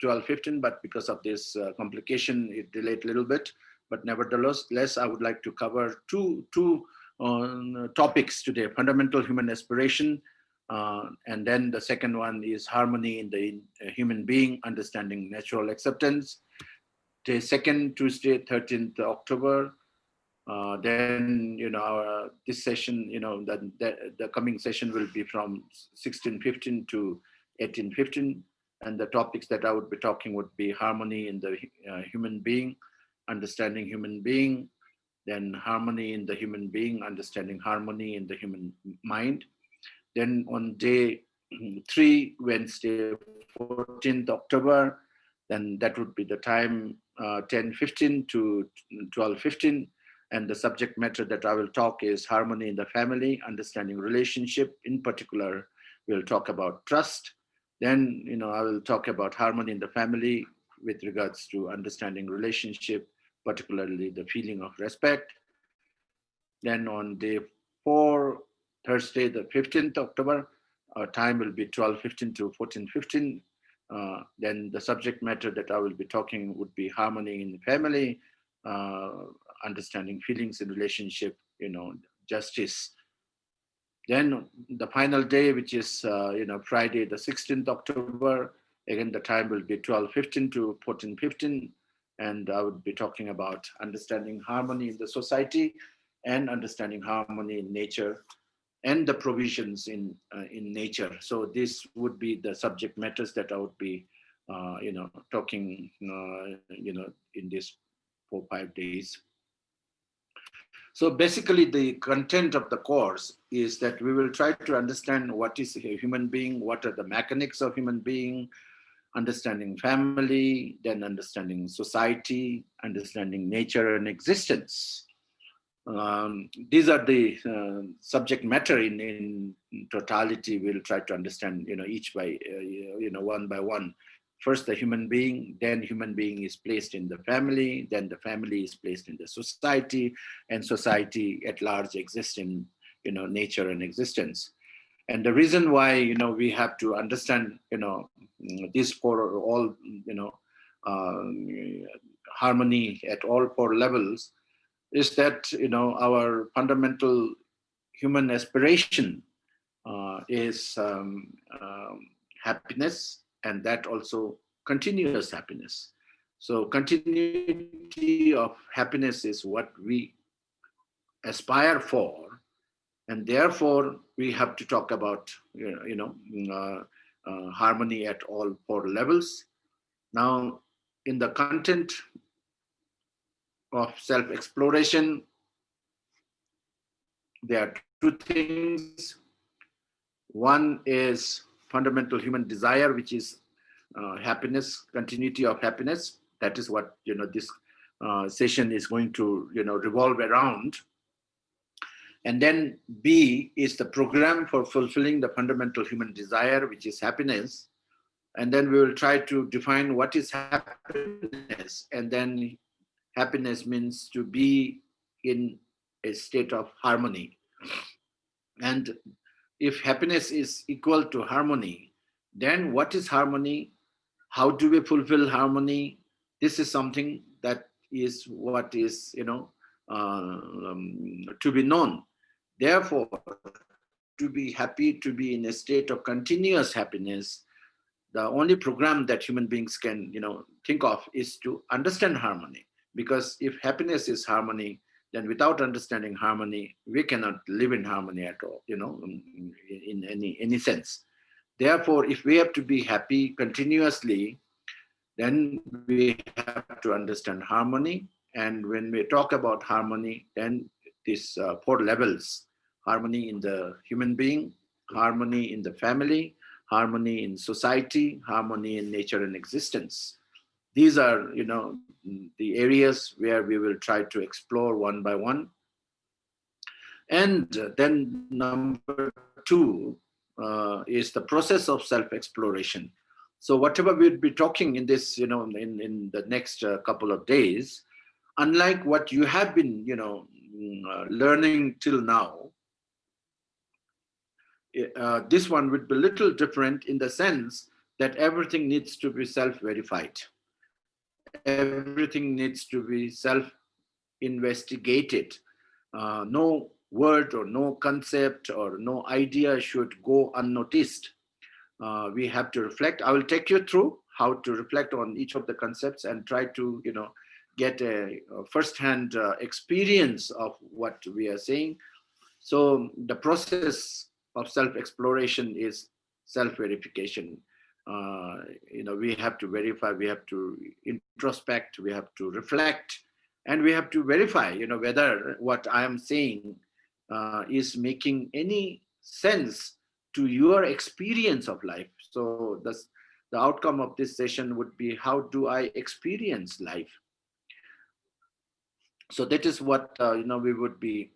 12:15, but because of this complication, it delayed a little bit. But nevertheless, I would like to cover two topics today: fundamental human aspiration, and then the second one is harmony in the human being, understanding natural acceptance. The second Tuesday, 13th October. Then this session, the coming session will be from 16:15 to 18:15, and the topics that I would be talking would be harmony in the human being, understanding human being, then harmony in the human being, understanding harmony in the human mind. Then on day 3, Wednesday, 14th October, then that would be the time 10:15 to 12:15. And the subject matter that I will talk is harmony in the family, understanding relationship. In particular, we'll talk about trust. Then, I will talk about harmony in the family with regards to understanding relationship, particularly the feeling of respect. Then on day 4, Thursday, the 15th October, our time will be 12:15 to 14:15. Then the subject matter that I will be talking would be harmony in the family, understanding feelings in relationship, justice. Then the final day, which is Friday, the 16th October, again the time will be 12:15 to 14:15, and I would be talking about understanding harmony in the society and understanding harmony in nature and the provisions in nature. So this would be the subject matters that I would be talking in this 4-5 days. So basically the content of the course is that we will try to understand what is a human being, what are the mechanics of human being, understanding family, then understanding society, understanding nature and existence. These are the subject matter in totality. We'll try to understand, each by, one by one. First, the human being, then human being is placed in the family, then the family is placed in the society, and society at large exists in, nature and existence. And the reason why, we have to understand, this for all, harmony at all 4 levels is that, our fundamental human aspiration is happiness, and that also continuous happiness. So continuity of happiness is what we aspire for, and therefore we have to talk about harmony at all 4 levels. Now, in the content of self-exploration, there are 2 things. One is fundamental human desire, which is happiness, continuity of happiness. That is what this session is going to revolve around. And then B is the program for fulfilling the fundamental human desire, which is happiness. And then we will try to define what is happiness. And then happiness means to be in a state of harmony. And if happiness is equal to harmony, then what is harmony? How do we fulfill harmony? This is something that is what is, to be known. Therefore, to be happy, to be in a state of continuous happiness, the only program that human beings can, think of is to understand harmony. Because if happiness is harmony, then without understanding harmony, we cannot live in harmony at all, in any sense. Therefore, if we have to be happy continuously, then we have to understand harmony. And when we talk about harmony, then these 4 levels: harmony in the human being, harmony in the family, harmony in society, harmony in nature and existence. These are, the areas where we will try to explore one by one. And then number 2 is the process of self-exploration. So whatever we'll be talking in this, in the next couple of days, unlike what you have been, learning till now, this one would be a little different in the sense that everything needs to be self-verified. Everything needs to be self-investigated. No word or no concept or no idea should go unnoticed. We have to reflect. I will take you through how to reflect on each of the concepts and try to, get a first-hand experience of what we are saying. So the process of self-exploration is self-verification. We have to verify, we have to introspect, we have to reflect, and we have to verify, whether what I am saying is making any sense to your experience of life. So the outcome of this session would be, how do I experience life? So that is what we would be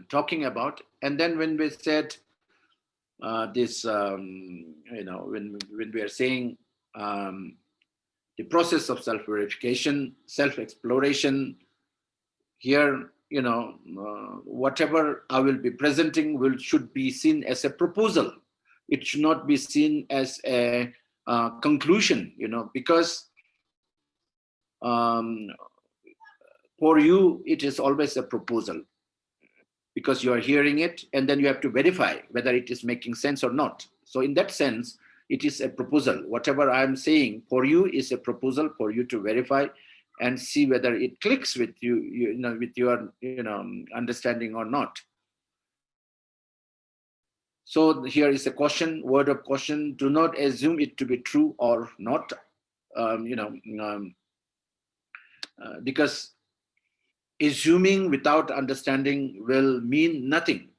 talking about. And then when we said this, when we are saying the process of self-verification, self-exploration, here, whatever I will be presenting should be seen as a proposal. It should not be seen as a conclusion, because for you, it is always a proposal, because you are hearing it and then you have to verify whether it is making sense or not. So in that sense, it is a proposal. Whatever I'm saying for you is a proposal for you to verify and see whether it clicks with you, with your understanding or not. So here is a caution, word of caution: do not assume it to be true or not, because assuming without understanding will mean nothing,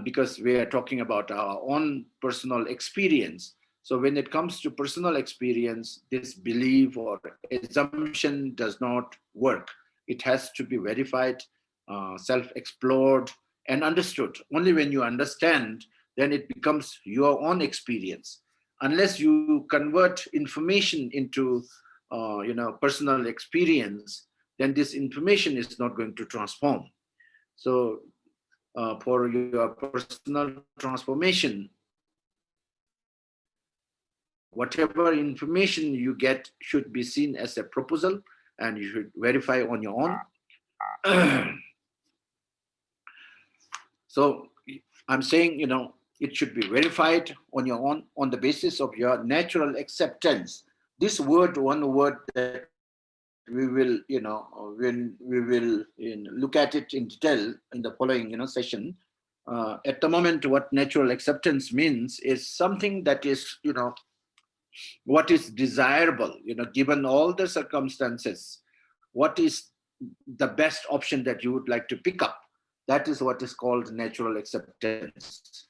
because we are talking about our own personal experience. So when it comes to personal experience, this belief or assumption does not work. It has to be verified, self-explored, and understood. Only when you understand, then it becomes your own experience. Unless you convert information into personal experience, then this information is not going to transform. So for your personal transformation, whatever information you get should be seen as a proposal, and you should verify on your own. So I'm saying, it should be verified on your own on the basis of your natural acceptance. This word, one word that we will, when we will look at it in detail in the following, session. At the moment, what natural acceptance means is something that is, what is desirable, given all the circumstances, what is the best option that you would like to pick up. That is what is called natural acceptance.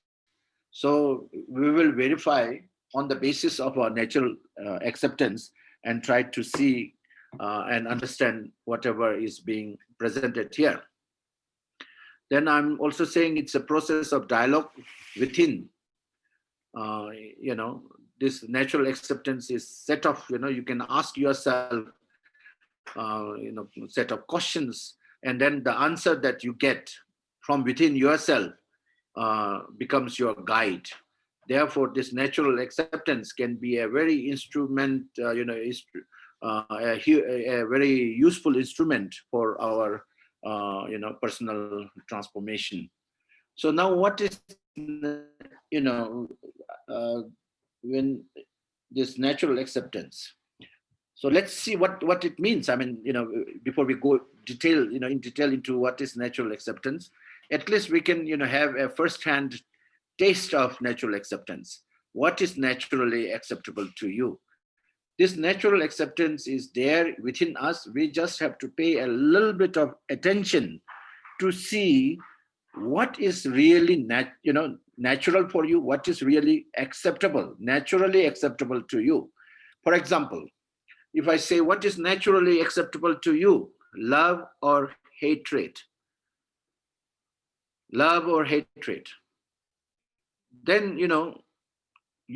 So we will verify on the basis of our natural acceptance and try to see and understand whatever is being presented here. Then I'm also saying it's a process of dialogue within. This natural acceptance is set of, you can ask yourself, set of questions, and then the answer that you get from within yourself becomes your guide. Therefore, this natural acceptance can be a very a very useful instrument for our, personal transformation. So now, what is, when this natural acceptance? So let's see what it means. I mean, before we go in detail into what is natural acceptance, at least we can, have a first-hand taste of natural acceptance. What is naturally acceptable to you? This natural acceptance is there within us. We just have to pay a little bit of attention to see what is really natural for you, what is really acceptable, naturally acceptable to you. For example, if I say, what is naturally acceptable to you? Love or hatred? Love or hatred? Then, you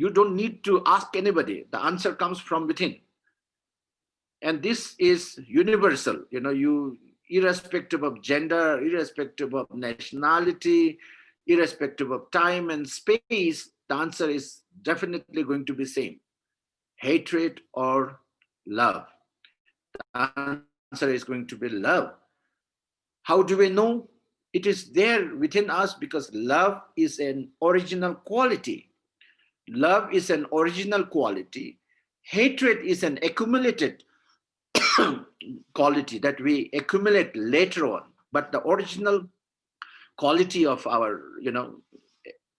don't need to ask anybody. The answer comes from within. And this is universal, irrespective of gender, irrespective of nationality, irrespective of time and space, the answer is definitely going to be same. Hatred or love? The answer is going to be love. How do we know? It is there within us because love is an original quality. Love is an original quality. Hatred is an accumulated quality that we accumulate later on. But the original quality of our,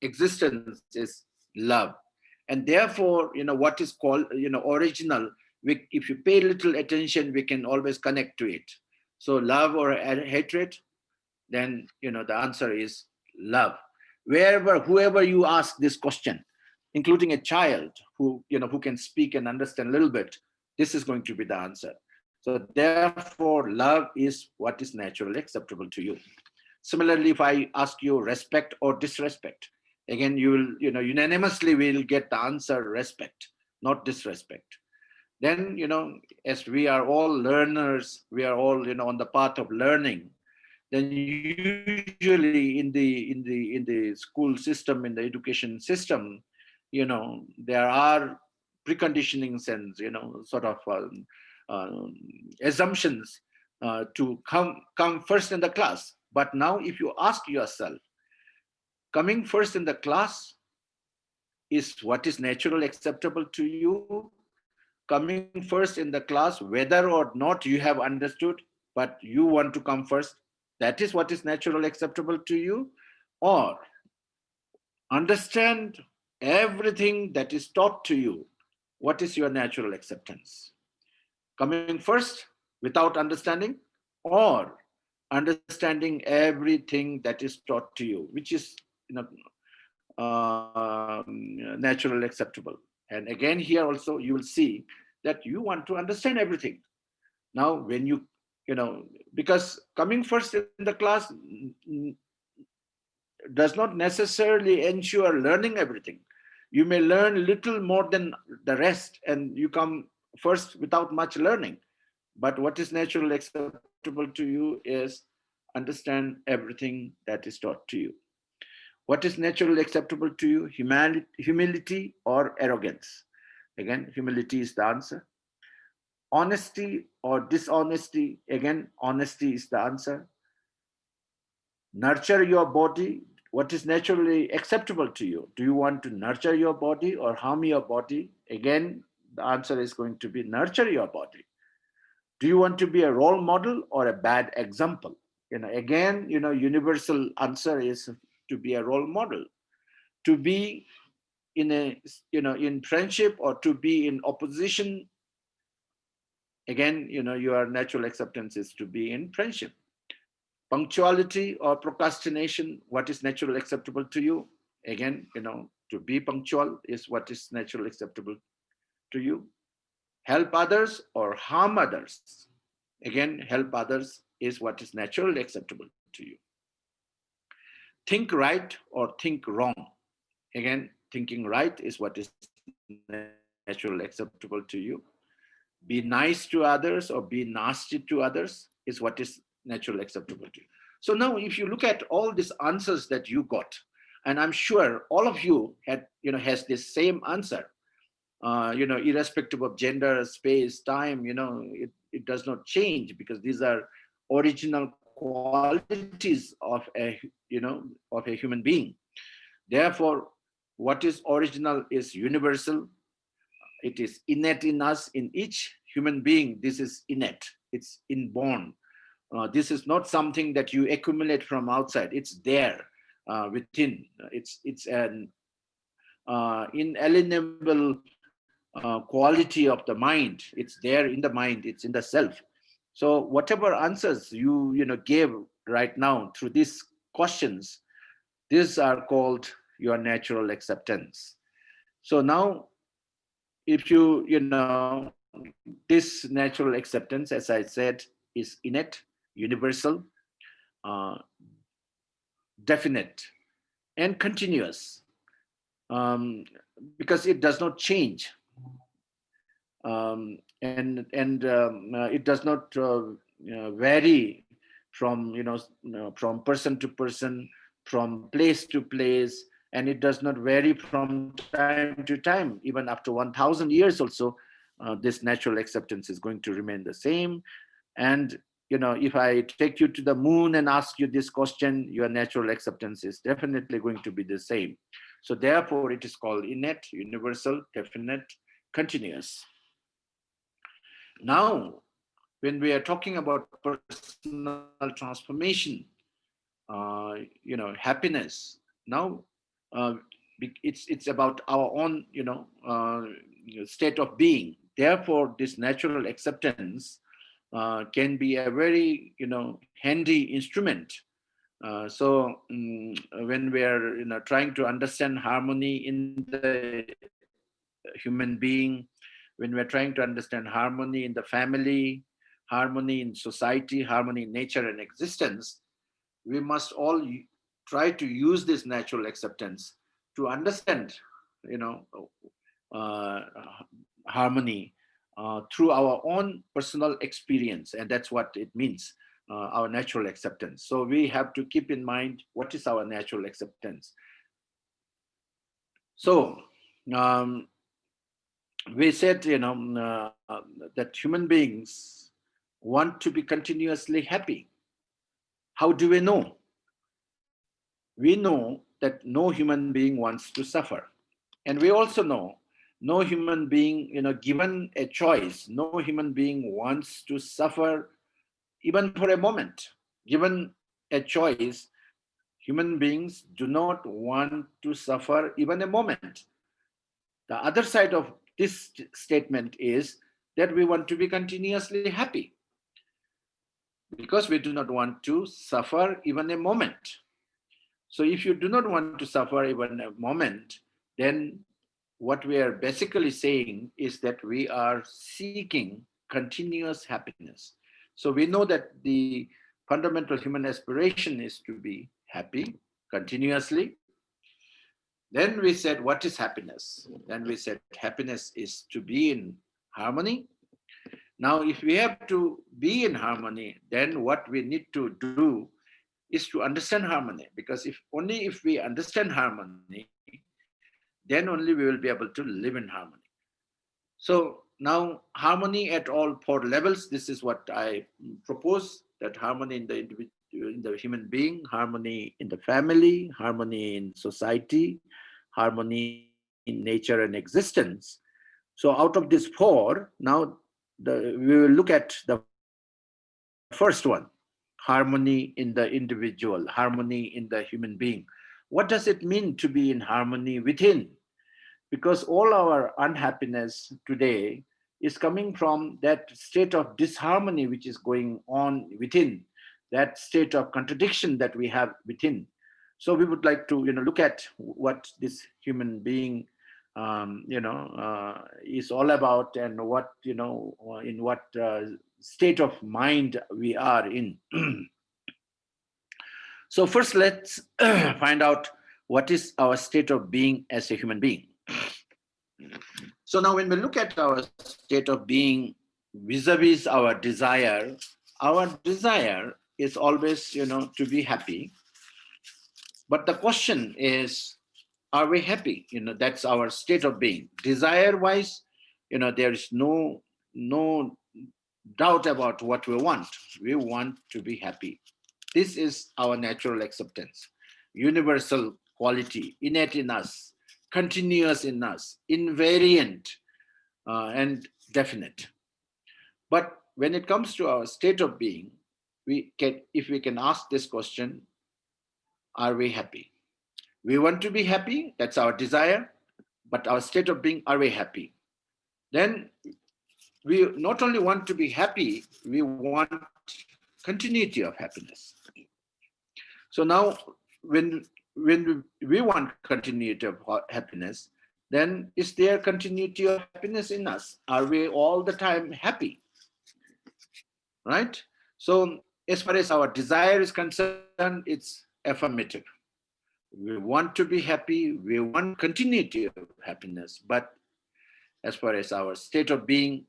existence is love. And therefore, what is called, original, if you pay little attention, we can always connect to it. So love or hatred, then the answer is love. Whoever you ask this question, including a child who can speak and understand a little bit, this is going to be the answer. So therefore love is what is naturally acceptable to you. Similarly, if I ask you respect or disrespect, again you will unanimously will get the answer respect, not disrespect. Then as we are all learners, we are all on the path of learning, then usually in the school system, in the education system, there are preconditionings and sort of assumptions to come first in the class. But now if you ask yourself, coming first in the class is what is naturally acceptable to you? Coming first in the class, whether or not you have understood, but you want to come first, that is what is naturally acceptable to you? Or understand everything that is taught to you, what is your natural acceptance? Coming first without understanding, or understanding everything that is taught to you, which is naturally acceptable? And again, here also you will see that you want to understand everything. Now when because coming first in the class does not necessarily ensure learning everything. You may learn little more than the rest, and you come first without much learning. But what is naturally acceptable to you is understand everything that is taught to you. What is naturally acceptable to you? Humility or arrogance? Again, humility is the answer. Honesty or dishonesty? Again, honesty is the answer. Nurture your body. What is naturally acceptable to you? Do you want to nurture your body or harm your body? Again, the answer is going to be nurture your body. Do you want to be a role model or a bad example? Again, universal answer is to be a role model. To be in friendship or to be in opposition, again, your natural acceptance is to be in friendship. Punctuality or procrastination, what is naturally acceptable to you? Again, to be punctual is what is naturally acceptable to you. Help others or harm others? Again, help others is what is naturally acceptable to you. Think right or think wrong? Again, thinking right is what is naturally acceptable to you. Be nice to others or be nasty to others is what is naturally acceptable to you. So now if you look at all these answers that you got, and I'm sure all of you has this same answer, irrespective of gender, space, time, it does not change, because these are original qualities of a human being. Therefore, what is original is universal. It is innate in us, in each human being. This is innate. It's inborn. This is not something that you accumulate from outside. It's there within. It's an inalienable quality of the mind. It's there in the mind. It's in the self. So whatever answers you gave right now through these questions, these are called your natural acceptance. So now, if this natural acceptance, as I said, is innate, universal, uh, definite, and continuous, because it does not change, and it does not vary from from person to person, from place to place, and it does not vary from time to time. Even after 1000 years also, this natural acceptance is going to remain the same. And if I take you to the moon and ask you this question, your natural acceptance is definitely going to be the same. So therefore it is called innate, universal, definite, continuous. Now, when we are talking about personal transformation, happiness, now uh, it's about our own state of being. Therefore this natural acceptance can be a very handy instrument. When we are trying to understand harmony in the human being, when we're trying to understand harmony in the family, harmony in society, harmony in nature and existence, we must all try to use this natural acceptance to understand, you know, uh, harmony through our own personal experience, and that's what it means, our natural acceptance. So we have to keep in mind what is our natural acceptance. So um, we said, that human beings want to be continuously happy. How do we know? We know that no human being wants to suffer. And we also know no human being, given a choice, no human being wants to suffer even for a moment. Given a choice, human beings do not want to suffer even a moment. The other side of this statement is that we want to be continuously happy because we do not want to suffer even a moment. So if you do not want to suffer even a moment, then what we are basically saying is that we are seeking continuous happiness. So we know that the fundamental human aspiration is to be happy continuously. Then we said, what is happiness? Then we said, happiness is to be in harmony. Now, if we have to be in harmony, then what we need to do is to understand harmony, because if we understand harmony, then only we will be able to live in harmony. So now, harmony at all four levels, this is what I propose, that harmony in the in the human being, harmony in the family, harmony in society, harmony in nature and existence. So out of these four, now we will look at the first one, harmony in the individual, harmony in the human being. What does it mean to be in harmony within? Because all our unhappiness today is coming from that state of disharmony which is going on within, that state of contradiction that we have within. So we would like to look at what this human being is all about, and what in what state of mind we are in. So first, let's find out what is our state of being as a human being. So now when we look at our state of being vis-a-vis our desire is always, to be happy. But the question is, are we happy? That's our state of being. Desire-wise, there is no doubt about what we want. We want to be happy. This is our natural acceptance, universal quality, innate in us, continuous in us, invariant, and definite. But when it comes to our state of being, if we can ask this question, are we happy? We want to be happy, that's our desire, but our state of being, are we happy? Then we not only want to be happy, we want continuity of happiness. So now, when we want continuity of happiness, then is there continuity of happiness in us? Are we all the time happy? Right? So as far as our desire is concerned, it's affirmative. We want to be happy, we want continuity of happiness, but as far as our state of being,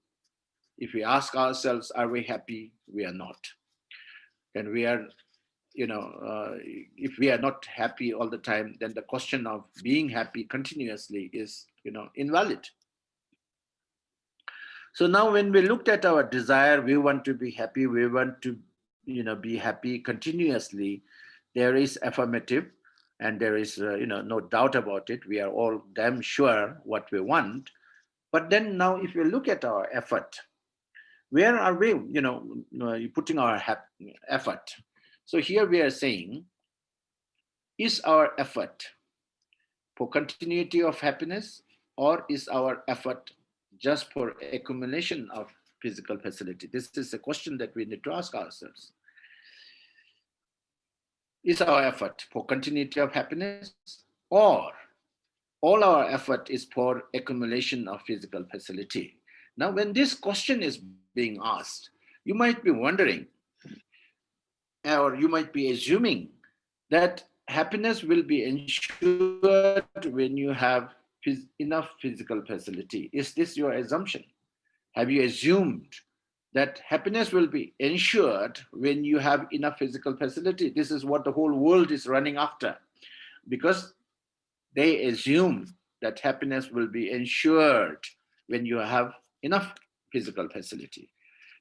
if we ask ourselves, are we happy? We are not. And we are if we are not happy all the time, then the question of being happy continuously is, invalid. So now when we looked at our desire, we want to be happy, we want to, be happy continuously. There is affirmative, and there is, no doubt about it. We are all damn sure what we want. But then now, if you look at our effort, where are we, putting our effort? So here we are saying, is our effort for continuity of happiness, or is our effort just for accumulation of physical facility? This is a question that we need to ask ourselves. Is our effort for continuity of happiness, or all our effort is for accumulation of physical facility? Now, when this question is being asked, you might be wondering, or you might be assuming that happiness will be ensured when you have enough physical facility. Is this your assumption? Have you assumed that happiness will be ensured when you have enough physical facility? This is what the whole world is running after, because they assume that happiness will be ensured when you have enough physical facility.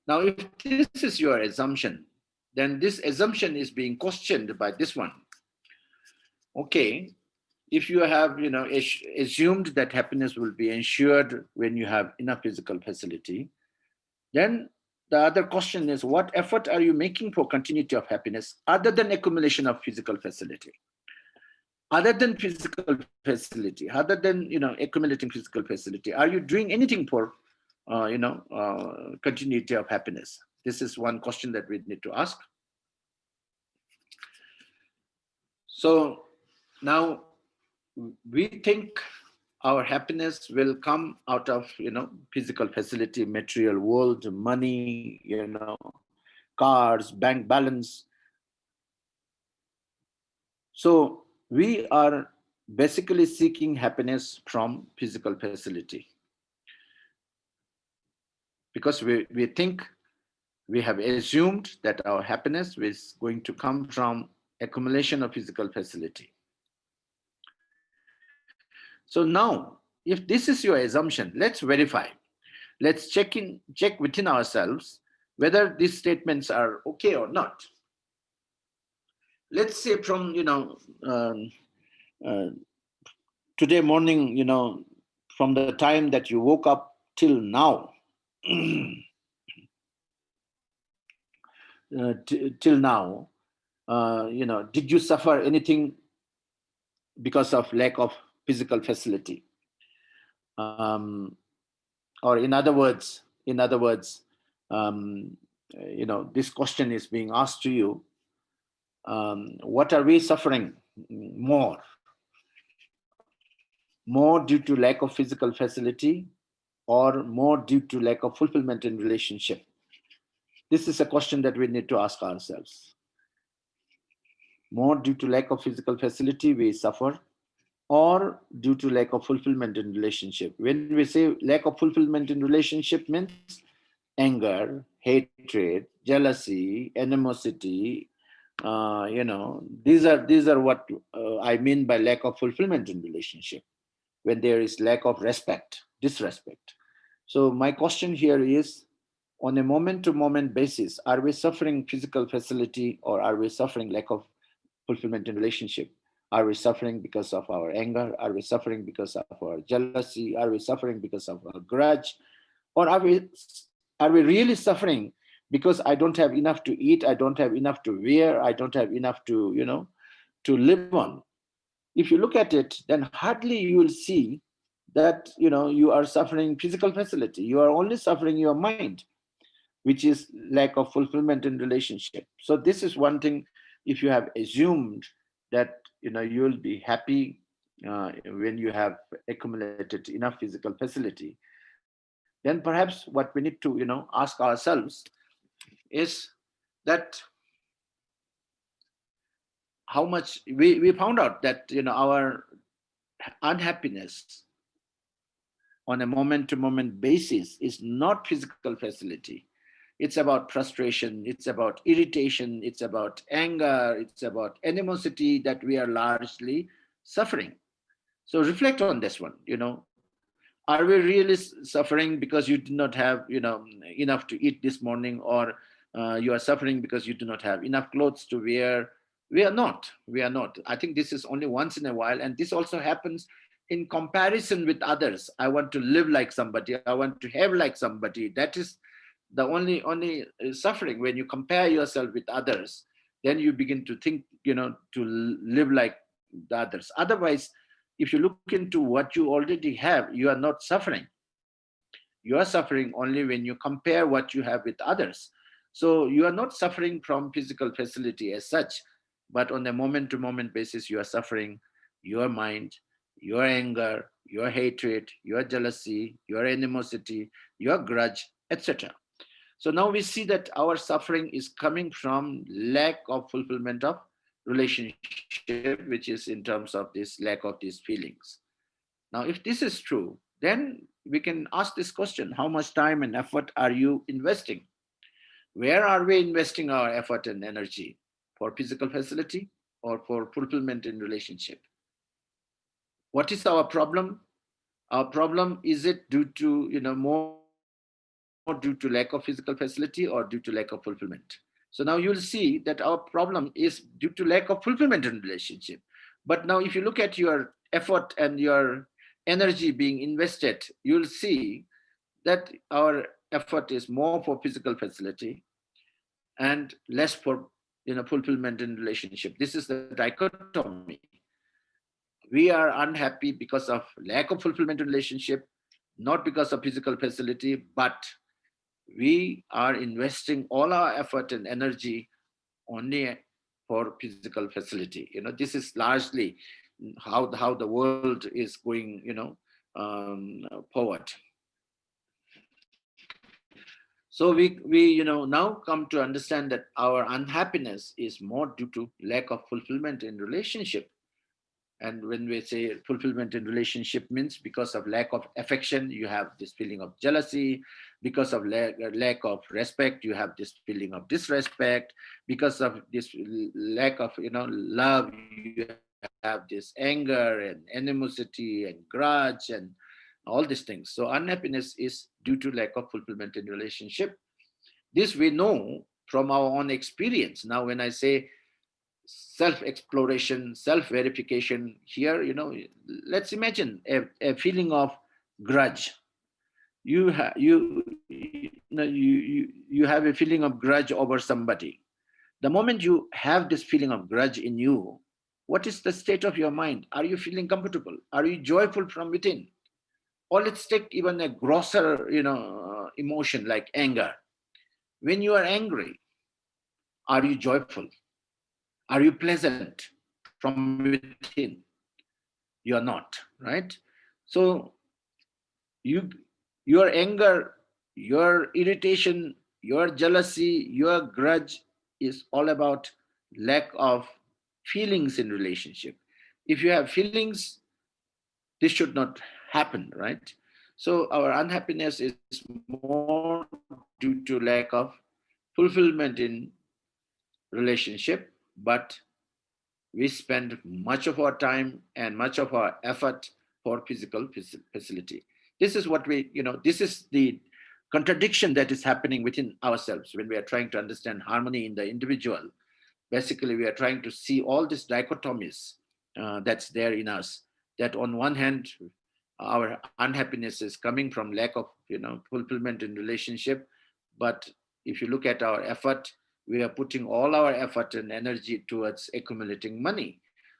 Now, if this is your assumption, then this assumption is being questioned by this one. Okay, if you have, assumed that happiness will be ensured when you have enough physical facility, then the other question is, what effort are you making for continuity of happiness other than accumulation of physical facility? Other than physical facility, other than, accumulating physical facility, are you doing anything for, continuity of happiness? This is one question that we need to ask. So now we think our happiness will come out of, physical facility, material world, money, cars, bank balance. So we are basically seeking happiness from physical facility, because we think, we have assumed that our happiness is going to come from accumulation of physical facility. So now, if this is your assumption, let's verify. Let's check within ourselves whether these statements are okay or not. Let's say from, today morning, from the time that you woke up till now, till now, did you suffer anything because of lack of physical facility? Or in other words, this question is being asked to you. What are we suffering more? More due to lack of physical facility, or more due to lack of fulfillment in relationship? This is a question that we need to ask ourselves. More due to lack of physical facility we suffer, or due to lack of fulfillment in relationship? When we say lack of fulfillment in relationship, means anger, hatred, jealousy, animosity. These are what I mean by lack of fulfillment in relationship. When there is lack of respect, disrespect. So my question here is, on a moment-to-moment basis, are we suffering physical facility, or are we suffering lack of fulfillment in relationship? Are we suffering because of our anger? Are we suffering because of our jealousy? Are we suffering because of our grudge? Or are we really suffering because I don't have enough to eat, I don't have enough to wear, I don't have enough to, to live on? If you look at it, then hardly you will see that, you are suffering physical facility. You are only suffering your mind, which is lack of fulfillment in relationship. So this is one thing. If you have assumed that, you will be happy when you have accumulated enough physical facility, then perhaps what we need to, ask ourselves is that how much we found out that, our unhappiness on a moment-to-moment basis is not physical facility. It's about frustration, it's about irritation, it's about anger, it's about animosity that we are largely suffering. So reflect on this one, are we really suffering because you do not have, enough to eat this morning, or you are suffering because you do not have enough clothes to wear? We are not. I think this is only once in a while, and this also happens in comparison with others. I want to live like somebody, I want to have like somebody. That is the only suffering. When you compare yourself with others, then you begin to think, to live like the others. Otherwise, if you look into what you already have, you are not suffering. You are suffering only when you compare what you have with others. So you are not suffering from physical facility as such, but on a moment to moment basis, you are suffering your mind, your anger, your hatred, your jealousy, your animosity, your grudge, etc. So now we see that our suffering is coming from lack of fulfillment of relationship, which is in terms of this lack of these feelings. Now, if this is true, then we can ask this question: how much time and effort are you investing? Where are we investing our effort and energy? For physical facility or for fulfillment in relationship? What is our problem? Our problem, is it due to, more due to lack of physical facility or due to lack of fulfillment? So now you'll see that our problem is due to lack of fulfillment in relationship. But now if you look at your effort and your energy being invested, you'll see that our effort is more for physical facility and less for, fulfillment in relationship. This is the dichotomy. We are unhappy because of lack of fulfillment in relationship, not because of physical facility, but we are investing all our effort and energy only for physical facility. This is largely how the world is going, forward. So we now come to understand that our unhappiness is more due to lack of fulfillment in relationship. And when we say fulfillment in relationship, means because of lack of affection, you have this feeling of jealousy. Because of lack of respect, you have this feeling of disrespect. Because of this lack of, love, you have this anger and animosity and grudge and all these things. So unhappiness is due to lack of fulfillment in relationship. This we know from our own experience. Now, when I say self-exploration, self-verification here, let's imagine a feeling of grudge. You have a feeling of grudge over somebody. The moment you have this feeling of grudge in you, what is the state of your mind? Are you feeling comfortable? Are you joyful from within? Or let's take even a grosser, emotion like anger. When you are angry, are you joyful? Are you pleasant from within? You are not, right? So you, your anger, your irritation, your jealousy, your grudge is all about lack of feelings in relationship. If you have feelings, this should not happen, right? So our unhappiness is more due to lack of fulfillment in relationship, but we spend much of our time and much of our effort for physical facility. This is what this is the contradiction that is happening within ourselves when we are trying to understand harmony in the individual. Basically, we are trying to see all these dichotomies that's there in us. That on one hand, our unhappiness is coming from lack of fulfillment in relationship, but if you look at our effort, we are putting all our effort and energy towards accumulating money.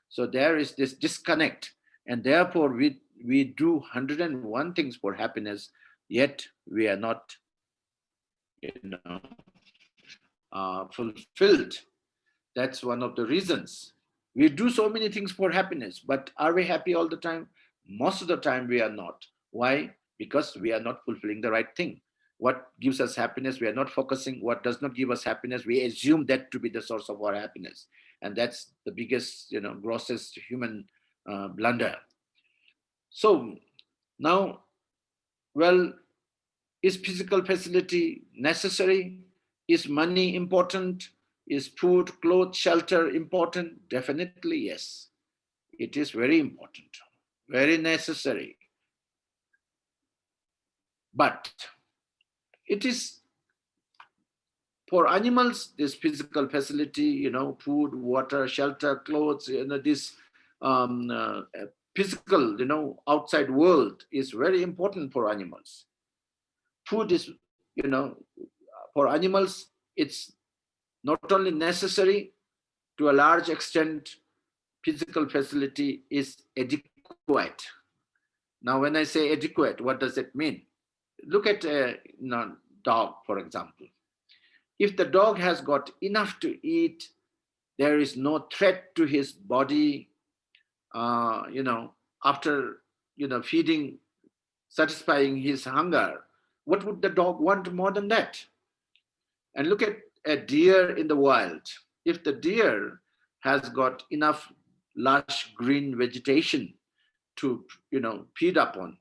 So there is this disconnect, and therefore we do 101 things for happiness, yet we are not fulfilled. That's one of the reasons. We do so many things for happiness, but are we happy all the time? Most of the time we are not. Why? Because we are not fulfilling the right thing. What gives us happiness, we are not focusing. What does not give us happiness, we assume that to be the source of our happiness. And that's the biggest, grossest human blunder. So now, well, is physical facility necessary? Is money important? Is food, clothes, shelter important? Definitely yes. It is very important, very necessary. But it is for animals, this physical facility, food, water, shelter, clothes, this physical, outside world is very important for animals. Food is, for animals, it's not only necessary, to a large extent, physical facility is adequate. Now, when I say adequate, what does it mean? Look at a dog, for example. If the dog has got enough to eat, there is no threat to his body, after, feeding, satisfying his hunger, what would the dog want more than that? And look at a deer in the wild. If the deer has got enough lush green vegetation to, feed upon,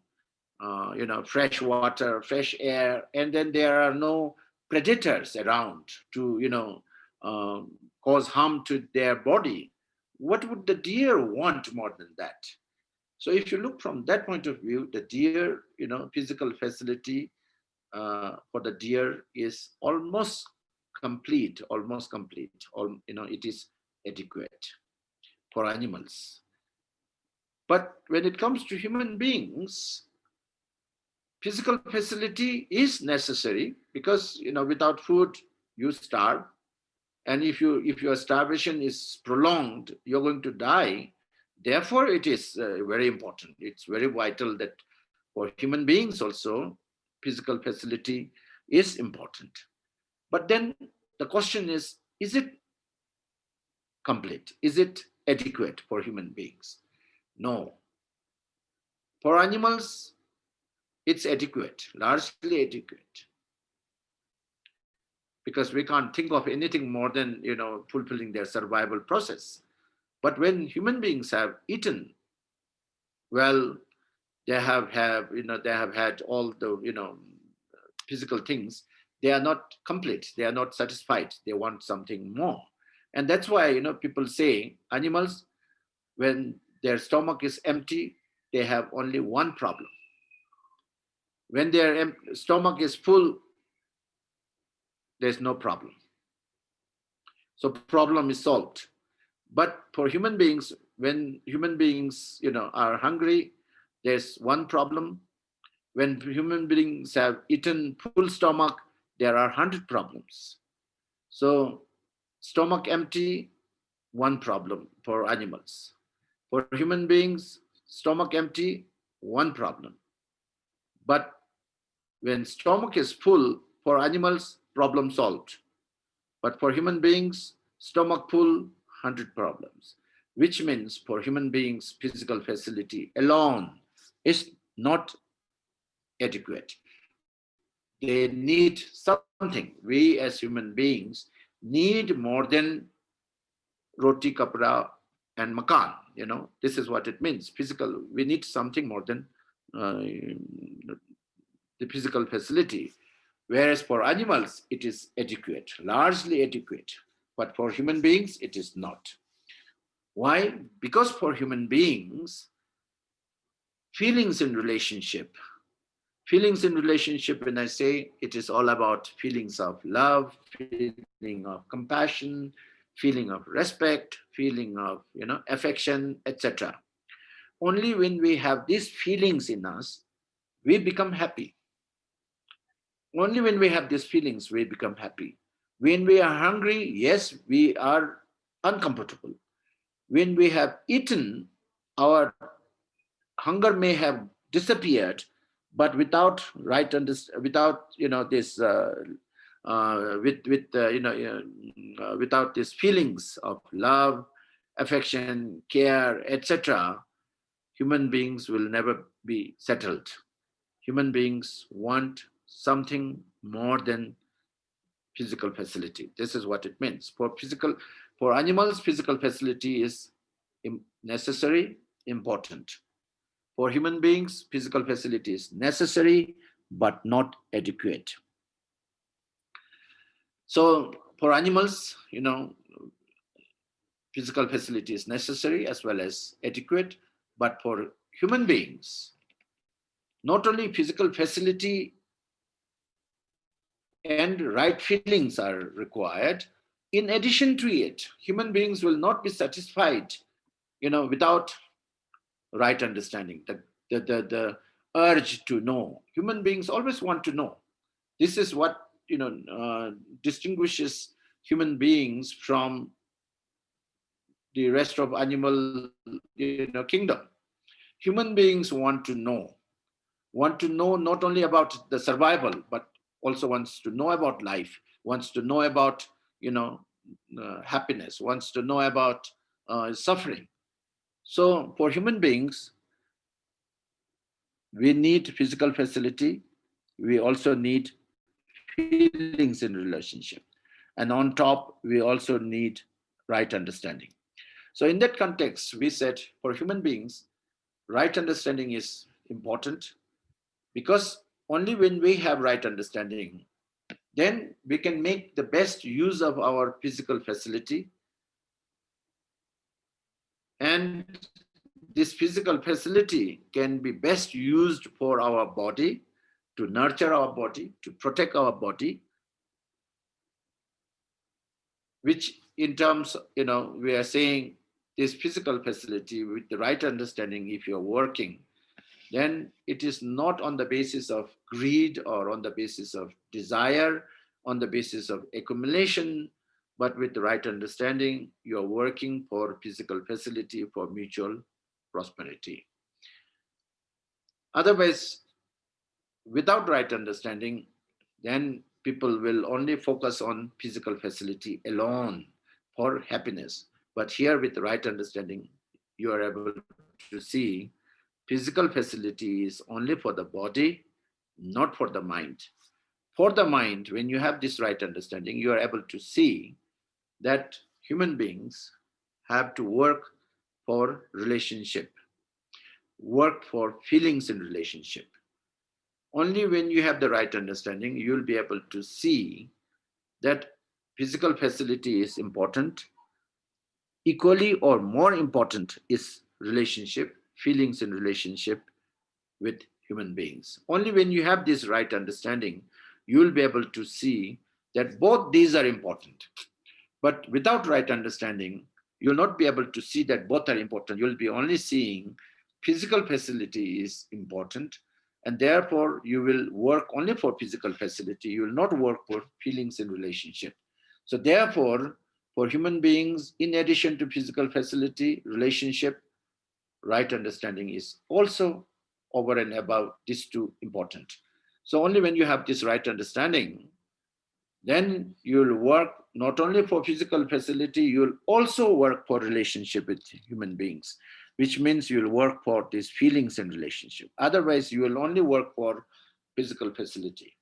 fresh water, fresh air, and then there are no predators around to, cause harm to their body, what would the deer want more than that? So if you look from that point of view, the deer, physical facility for the deer is almost complete, almost complete. It is adequate for animals. But when it comes to human beings, physical facility is necessary because, without food, you starve. And if your starvation is prolonged, you're going to die. Therefore, it is very important. It's very vital that for human beings also, physical facility is important. But then the question is it complete? Is it adequate for human beings? No. For animals, it's adequate, largely adequate. Because we can't think of anything more than, fulfilling their survival process. But when human beings have eaten, well, they have had all the, physical things. They are not complete. They are not satisfied. They want something more. And that's why, people say animals, when their stomach is empty, they have only one problem. When their stomach is full, there's no problem. So problem is solved. But for human beings, when human beings, are hungry, there's one problem. When human beings have eaten full stomach, there are 100 problems. So stomach empty, one problem for animals. For human beings, stomach empty, one problem. But when stomach is full, for animals, problem solved. But for human beings, stomach full, 100 problems. Which means for human beings, physical facility alone is not adequate. They need something. We as human beings need more than roti, kapra, and makan. This is what it means. Physical, we need something more than uh, the physical facility. Whereas for animals, it is adequate, largely adequate. But for human beings, it is not. Why? Because for human beings, feelings in relationship, when I say it is all about feelings of love, feeling of compassion, feeling of respect, feeling of, affection, etc. Only when we have these feelings in us, we become happy. Only when we have these feelings, we become happy. When we are hungry, yes, we are uncomfortable. When we have eaten, our hunger may have disappeared, but without without this without these feelings of love, affection, care, etc., human beings will never be settled. Human beings want something more than physical facility. This is what it means. For animals, physical facility is necessary, important. For human beings, physical facility is necessary, but not adequate. So for animals, physical facility is necessary as well as adequate, but for human beings, not only physical facility and right feelings are required. In addition to it, human beings will not be satisfied, without right understanding. The urge to know. Human beings always want to know. This is what distinguishes human beings from the rest of animal kingdom. Human beings want to know not only about the survival, but also wants to know about life, wants to know about happiness, wants to know about suffering. So for human beings, we need physical facility. We also need feelings in relationship. And on top, we also need right understanding. So in that context, we said for human beings, right understanding is important, because only when we have right understanding, then we can make the best use of our physical facility. And this physical facility can be best used for our body, to nurture our body, to protect our body, which in terms, we are saying this physical facility with the right understanding, if you're working, then it is not on the basis of greed or on the basis of desire, on the basis of accumulation, but with the right understanding, you're working for physical facility, for mutual prosperity. Otherwise, without right understanding, then people will only focus on physical facility alone for happiness. But here, with the right understanding, you are able to see physical facility is only for the body, not for the mind. For the mind, when you have this right understanding, you are able to see that human beings have to work for relationship, work for feelings in relationship. Only when you have the right understanding, you'll be able to see that physical facility is important. Equally or more important is relationship, feelings in relationship with human beings. Only when you have this right understanding, you will be able to see that both these are important. But without right understanding, you'll not be able to see that both are important. You'll be only seeing physical facility is important, and therefore you will work only for physical facility. You will not work for feelings in relationship. So therefore, for human beings, in addition to physical facility, relationship, right understanding is also over and above these two important. So only when you have this right understanding, then you'll work not only for physical facility, you'll also work for relationship with human beings, which means you'll work for these feelings and relationship. Otherwise, you will only work for physical facility.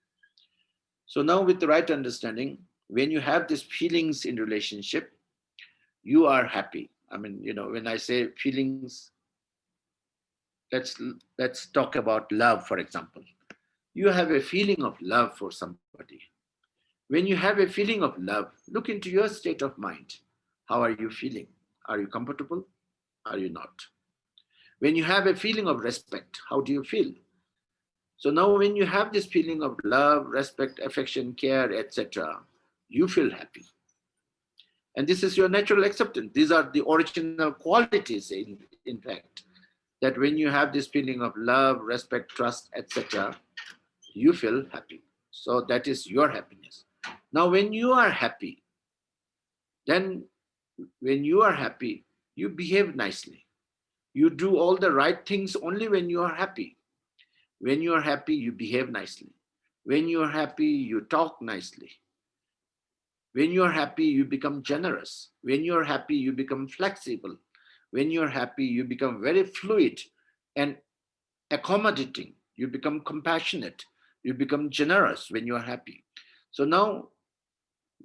So now with the right understanding, when you have these feelings in relationship, you are happy. I mean, when I say feelings, let's let's talk about love, for example. You have a feeling of love for somebody. When you have a feeling of love, look into your state of mind. How are you feeling? Are you comfortable? Are you not? When you have a feeling of respect, how do you feel? So now when you have this feeling of love, respect, affection, care, etc., you feel happy. And this is your natural acceptance. These are the original qualities, in fact, that when you have this feeling of love, respect, trust, etc., you feel happy. So that is your happiness. Now, when you are happy, then when you are happy, you behave nicely. You do all the right things only when you are happy. When you are happy, you behave nicely. When you are happy, you talk nicely. When you are happy, you become generous. When you are happy, you become flexible. When you are happy, you become very fluid and accommodating. You become compassionate. You become generous when you are happy. So now,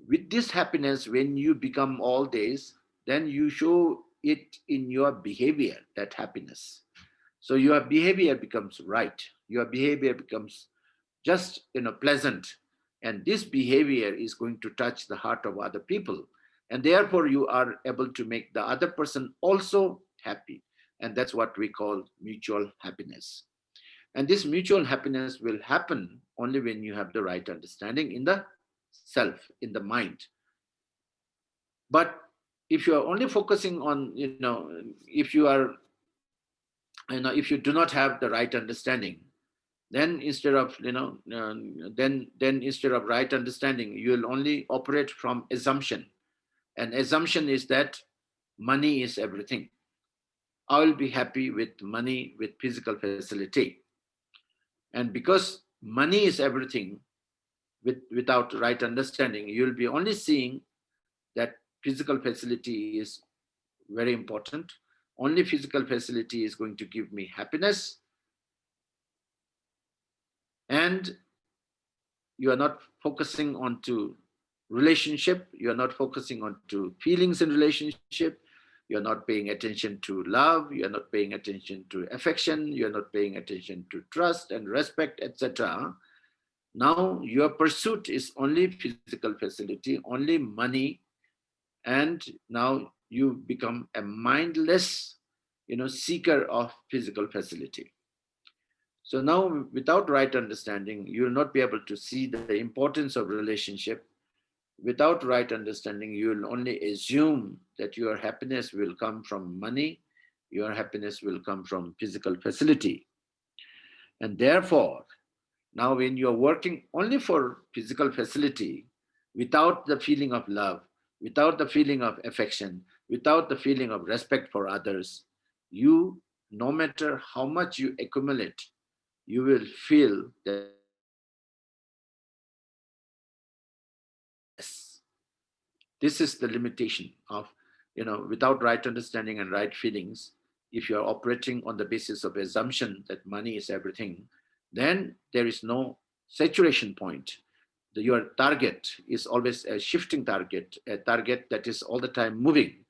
with this happiness, when you become all this, then you show it in your behavior, that happiness. So your behavior becomes right. Your behavior becomes just pleasant, And this behavior is going to touch the heart of other people. And therefore, you are able to make the other person also happy. And that's what we call mutual happiness. And this mutual happiness will happen only when you have the right understanding in the self, in the mind. But if you are only focusing on, if you are, if you do not have the right understanding, then instead of, then instead of right understanding, you will only operate from assumption. And assumption is that money is everything. I will be happy with money, with physical facility. And because money is everything, without right understanding, you'll be only seeing that physical facility is very important. Only physical facility is going to give me happiness. And you are not focusing on to relationship. You are not focusing on to feelings in relationship. You're not paying attention to love. You're not paying attention to affection. You're not paying attention to trust and respect, etc. Now your pursuit is only physical facility, only money, and now you become a mindless, seeker of physical facility. So now, without right understanding, you will not be able to see the importance of relationship. Without right understanding, you will only assume that your happiness will come from money, your happiness will come from physical facility. And therefore, now when you are working only for physical facility, without the feeling of love, without the feeling of affection, without the feeling of respect for others, you, no matter how much you accumulate, you will feel that less. This is the limitation of, without right understanding and right feelings. If you are operating on the basis of assumption that money is everything, then there is no saturation point. Your target is always a shifting target, a target that is all the time moving.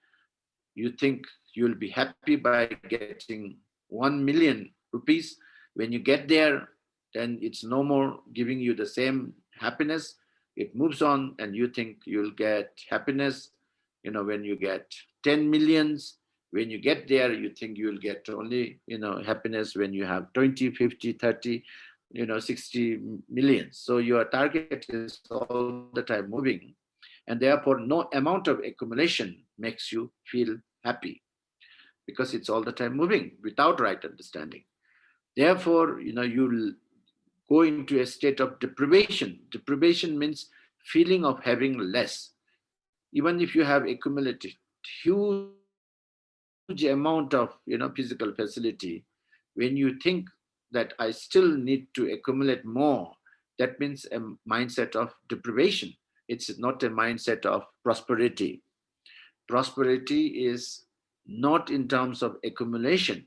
You think you'll be happy by getting 1 million rupees. When you get there, then it's no more giving you the same happiness. It moves on, and you think you'll get happiness, when you get 10 millions. When you get there, you think you'll get only, happiness when you have 20, 50, 30, 60 millions. So your target is all the time moving, and therefore no amount of accumulation makes you feel happy, because it's all the time moving without right understanding. Therefore, you'll go into a state of deprivation. Deprivation means feeling of having less. Even if you have accumulated huge amount of, physical facility, when you think that I still need to accumulate more, that means a mindset of deprivation. It's not a mindset of prosperity. Prosperity is not in terms of accumulation.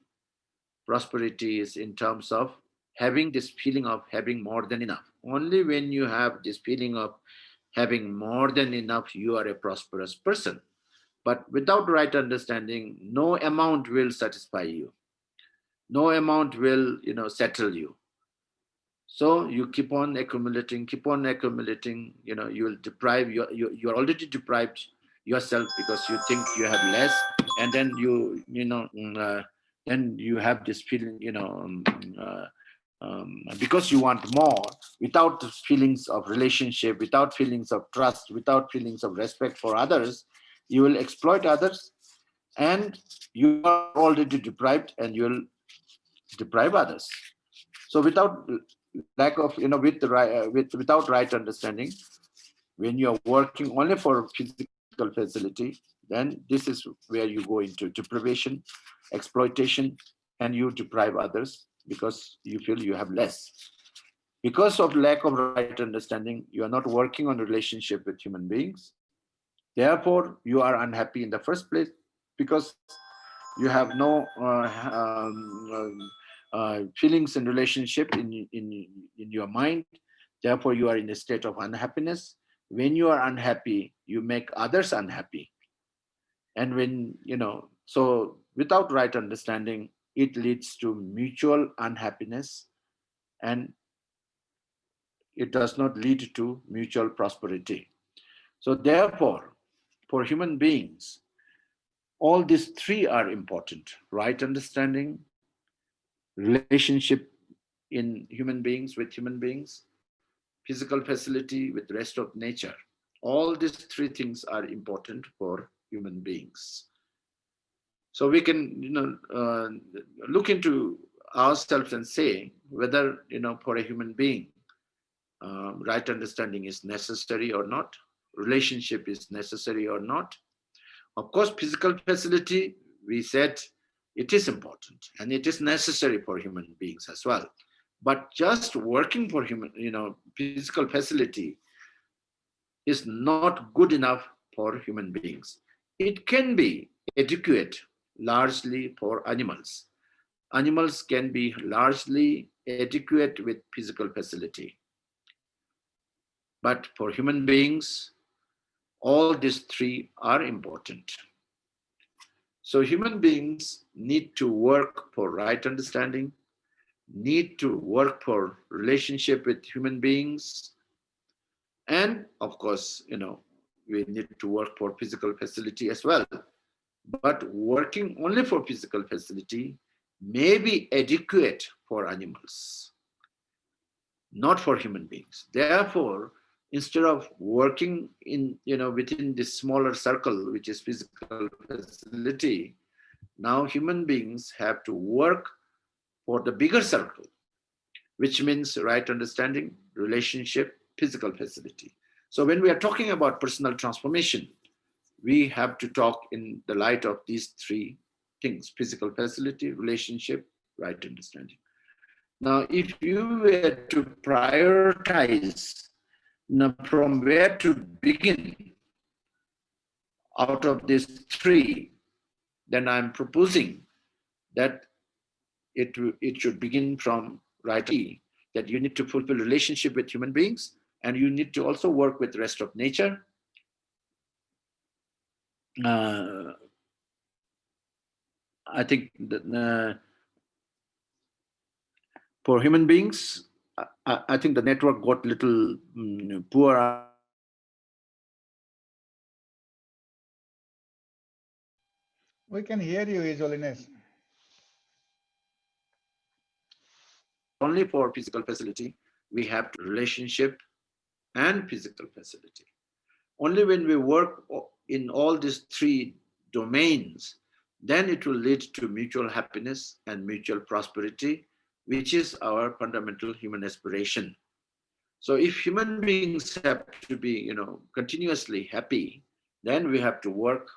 Prosperity is in terms of having this feeling of having more than enough. Only when you have this feeling of having more than enough, you are a prosperous person. But without right understanding, no amount will satisfy you. No amount will, settle you. So you keep on accumulating, you will deprive, you're already deprived yourself because you think you have less. And then then you have this feeling, because you want more, without the feelings of relationship, without feelings of trust, without feelings of respect for others, you will exploit others, and you are already deprived, and you will deprive others. So without lack of, without right understanding, when you are working only for physical facility, then this is where you go into deprivation, exploitation, and you deprive others because you feel you have less. Because of lack of right understanding, you are not working on relationship with human beings. Therefore, you are unhappy in the first place, because you have no feelings in relationship in your mind. Therefore, you are in a state of unhappiness. When you are unhappy, you make others unhappy. And when, so without right understanding, it leads to mutual unhappiness. And it does not lead to mutual prosperity. So therefore, for human beings, all these three are important: right understanding, relationship in human beings with human beings, physical facility with the rest of nature. All these three things are important for human beings. So we can, look into ourselves and say whether, for a human being, right understanding is necessary or not, relationship is necessary or not. Of course, physical facility, we said it is important and it is necessary for human beings as well. But just working for human, physical facility is not good enough for human beings. It can be adequate largely for animals. Animals can be largely adequate with physical facility. But for human beings, all these three are important. So human beings need to work for right understanding, need to work for relationship with human beings, and of course, we need to work for physical facility as well. But working only for physical facility may be adequate for animals, not for human beings. Therefore, instead of working in, within this smaller circle, which is physical facility, now human beings have to work for the bigger circle, which means right understanding, relationship, physical facility. So when we are talking about personal transformation, we have to talk in the light of these three things: physical facility, relationship, right understanding. Now, if you were to prioritize, from where to begin out of these three, then I'm proposing that it should begin from right, that you need to fulfill relationship with human beings, and you need to also work with the rest of nature. I think that, for human beings, I think the network got little poor. We can hear you, His Holiness. Only for physical facility, we have to relationship and physical facility. Only when we work in all these three domains, then it will lead to mutual happiness and mutual prosperity, which is our fundamental human aspiration. So if human beings have to be, continuously happy, then we have to work,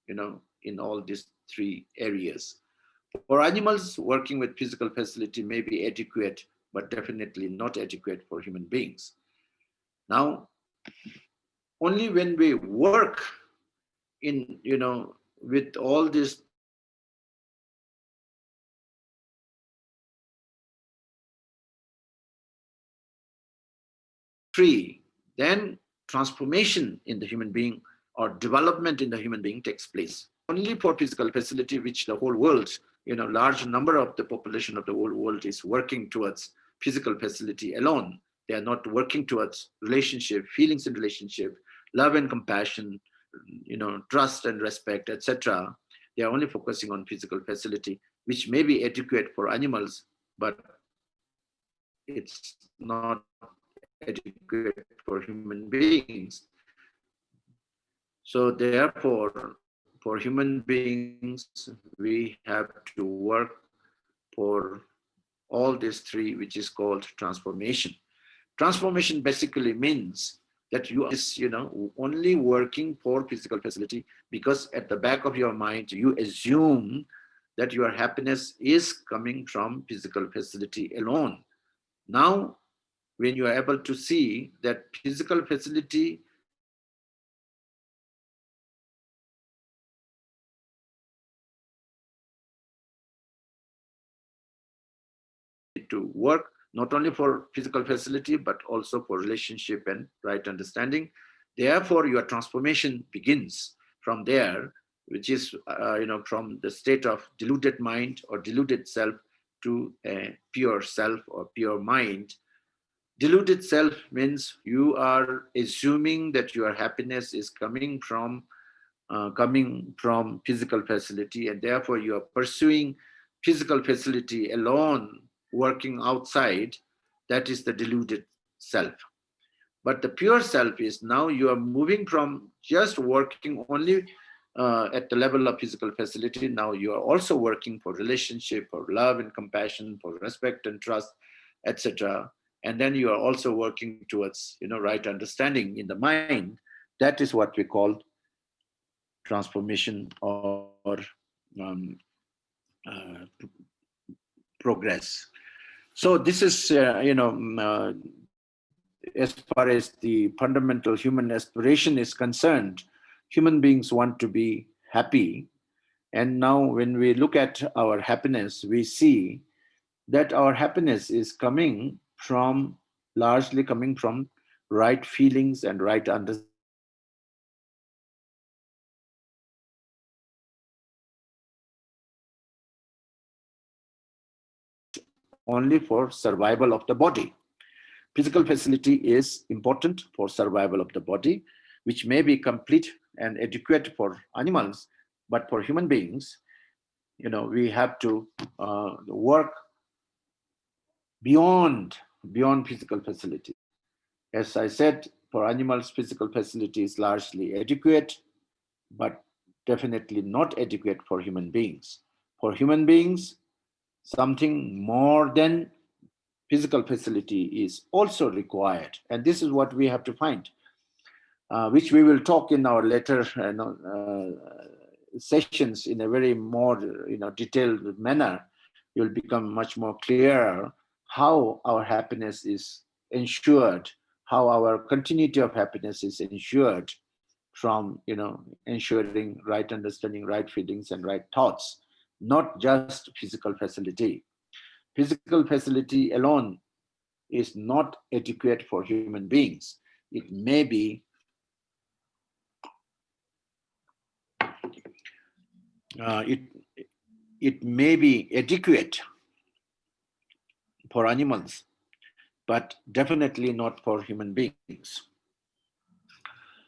in all these three areas. For animals, working with physical facility may be adequate, but definitely not adequate for human beings. Now, only when we work in, with all these three, then transformation in the human being or development in the human being takes place. Only for physical facility, which the whole world, large number of the population of the whole world is working towards physical facility alone. They are not working towards relationship, feelings in relationship, love and compassion, trust and respect, etc. They are only focusing on physical facility, which may be adequate for animals, but it's not adequate for human beings. So therefore, for human beings, we have to work for all these three, which is called transformation. Transformation basically means that you are, only working for physical facility because at the back of your mind, you assume that your happiness is coming from physical facility alone. Now, when you are able to see that physical facility to work not only for physical facility, but also for relationship and right understanding. Therefore, your transformation begins from there, which is, from the state of deluded mind or deluded self to a pure self or pure mind. Deluded self means you are assuming that your happiness is coming from physical facility, and therefore you are pursuing physical facility alone, working outside. That is the deluded self. But the pure self is now you are moving from just working only at the level of physical facility. Now you are also working for relationship, for love and compassion, for respect and trust, etc. And then you are also working towards, right understanding in the mind. That is what we call transformation or um, uh, progress. So this is, as far as the fundamental human aspiration is concerned, human beings want to be happy. And now when we look at our happiness, we see that our happiness is largely coming from right feelings and right understanding. Physical facility is only for survival of the body. Physical facility is important for survival of the body, which may be complete and adequate for animals, but for human beings, we have to work beyond physical facility. As I said, for animals, physical facility is largely adequate, but definitely not adequate for human beings. For human beings, something more than physical facility is also required. And this is what we have to find, which we will talk in our later sessions in a very more detailed manner. You'll become much more clearer how our happiness is ensured, how our continuity of happiness is ensured from ensuring right understanding, right feelings, and right thoughts, not just physical facility. Physical facility alone is not adequate for human beings. It may be uh, it it may be adequate for animals, but definitely not for human beings.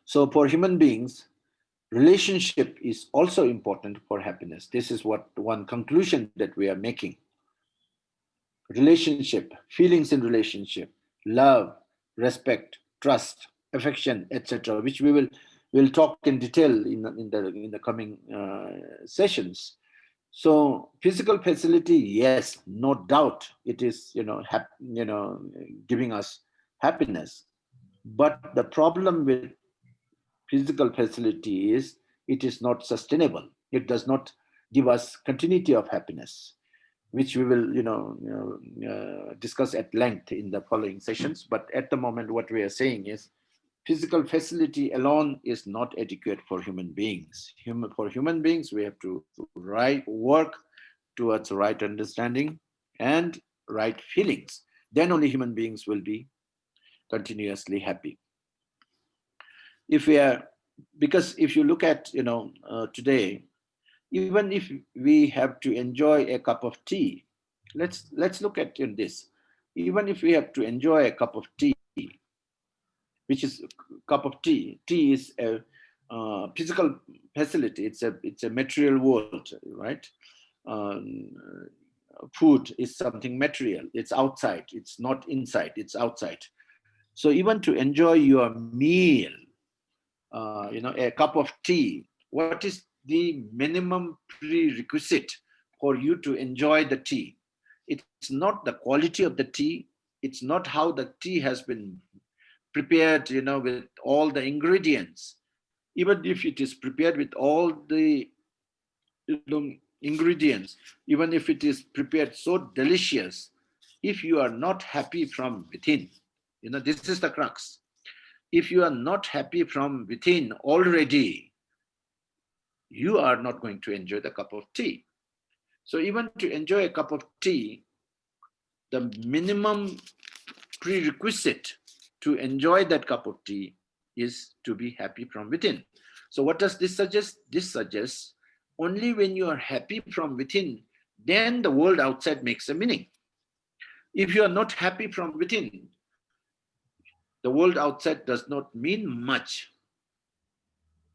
So for human beings, relationship is also important for happiness. This is what one conclusion that we are making. Relationship, feelings in relationship, love, respect, trust, affection, etc., which will talk in detail in the coming sessions. So physical facility, yes, no doubt, it is giving us happiness. But the problem with physical facility is it is not sustainable. It does not give us continuity of happiness, which we will discuss at length in the following sessions. But at the moment, what we are saying is physical facility alone is not adequate for human beings. For human beings, we have to work towards right understanding and right feelings. Then only human beings will be continuously happy. If we are, because if you look at today, even if we have to enjoy a cup of tea, let's look at this. Even if we have to enjoy a cup of tea, which is cup of tea. Tea is a physical facility. It's a material world, right? Um, Food is something material. It's outside. It's not inside. It's outside. So even to enjoy your meal, a cup of tea, what is the minimum prerequisite for you to enjoy the tea? It's not the quality of the tea. It's not how the tea has been prepared, with all the ingredients. Even if it is prepared with all the ingredients, even if it is prepared so delicious, if you are not happy from within, this is the crux. If you are not happy from within already, you are not going to enjoy the cup of tea. So even to enjoy a cup of tea, the minimum prerequisite to enjoy that cup of tea is to be happy from within. So what does this suggest? This suggests only when you are happy from within, then the world outside makes a meaning. If you are not happy from within, The world outside does not mean much.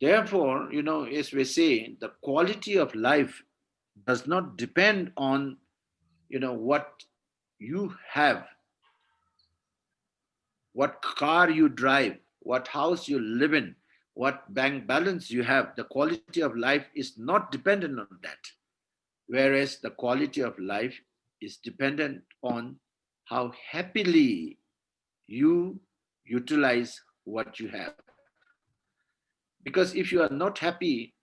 Therefore, as we say, the quality of life does not depend on, what you have, what car you drive, what house you live in, what bank balance you have. The quality of life is not dependent on that. Whereas the quality of life is dependent on how happily you utilize what you have. Because if you are not happy,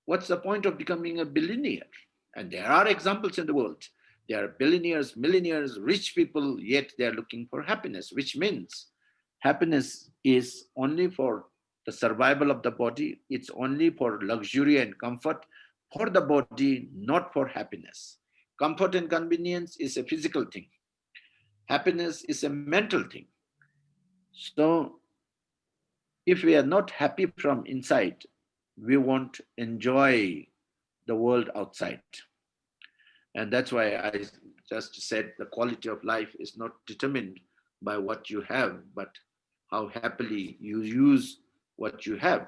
what's the point of becoming a billionaire? And there are examples in the world. There are billionaires, millionaires, rich people, yet they are looking for happiness, which means happiness is only for the survival of the body. It's only for luxury and comfort for the body, not for happiness. Comfort and convenience is a physical thing. Happiness is a mental thing. So if we are not happy from inside, we won't enjoy the world outside. And that's why I just said the quality of life is not determined by what you have, but how happily you use what you have.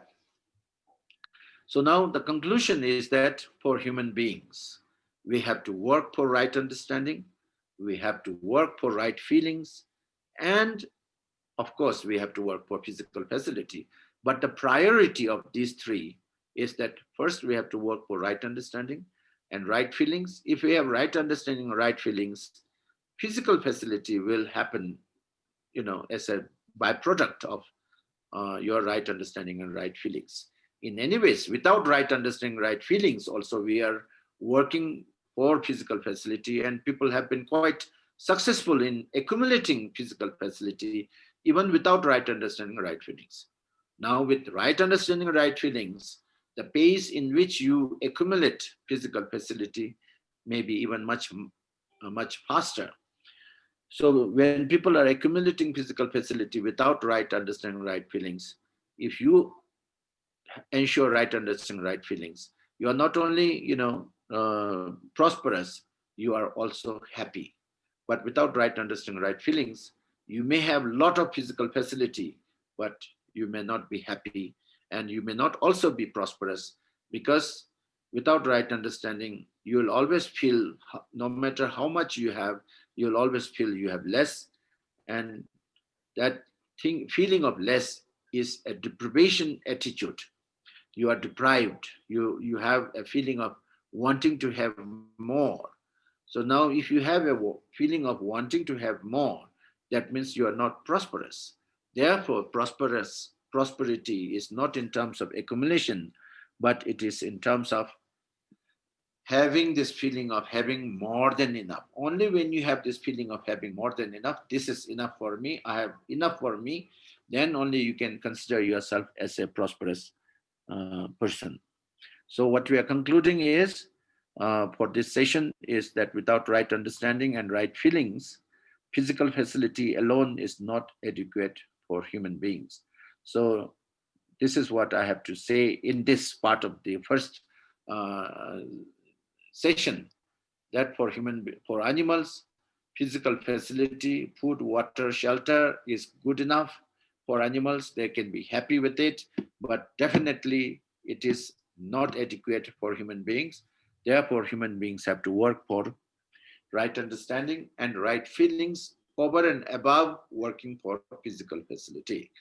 So now the conclusion is that for human beings, we have to work for right understanding, we have to work for right feelings, and of course, we have to work for physical facility. But the priority of these three is that first we have to work for right understanding and right feelings. If we have right understanding and right feelings, physical facility will happen, as a byproduct of your right understanding and right feelings. In any ways, without right understanding, right feelings, also we are working for physical facility, and people have been quite successful in accumulating physical facility even without right understanding, right feelings. Now, with right understanding, right feelings, the pace in which you accumulate physical facility may be even much faster. So when people are accumulating physical facility without right understanding, right feelings, if you ensure right understanding, right feelings, you are not only prosperous, you are also happy. But without right understanding, right feelings, you may have a lot of physical facility, but you may not be happy, and you may not also be prosperous, because without right understanding, you will always feel, no matter how much you have, you'll always feel you have less, and that feeling of less is a deprivation attitude. You are deprived. You have a feeling of wanting to have more. So now if you have a feeling of wanting to have more, that means you are not prosperous. Therefore, prosperity is not in terms of accumulation, but it is in terms of having this feeling of having more than enough. Only when you have this feeling of having more than enough, this is enough for me, I have enough for me, then only you can consider yourself as a prosperous person. So what we are concluding is, for this session, is that without right understanding and right feelings, physical facility alone is not adequate for human beings. So this is what I have to say in this part of the first uh, session, that for animals, physical facility, food, water, shelter is good enough for animals. They can be happy with it, but definitely it is not adequate for human beings. Therefore, human beings have to work for right understanding and right feelings over and above working for physical facility.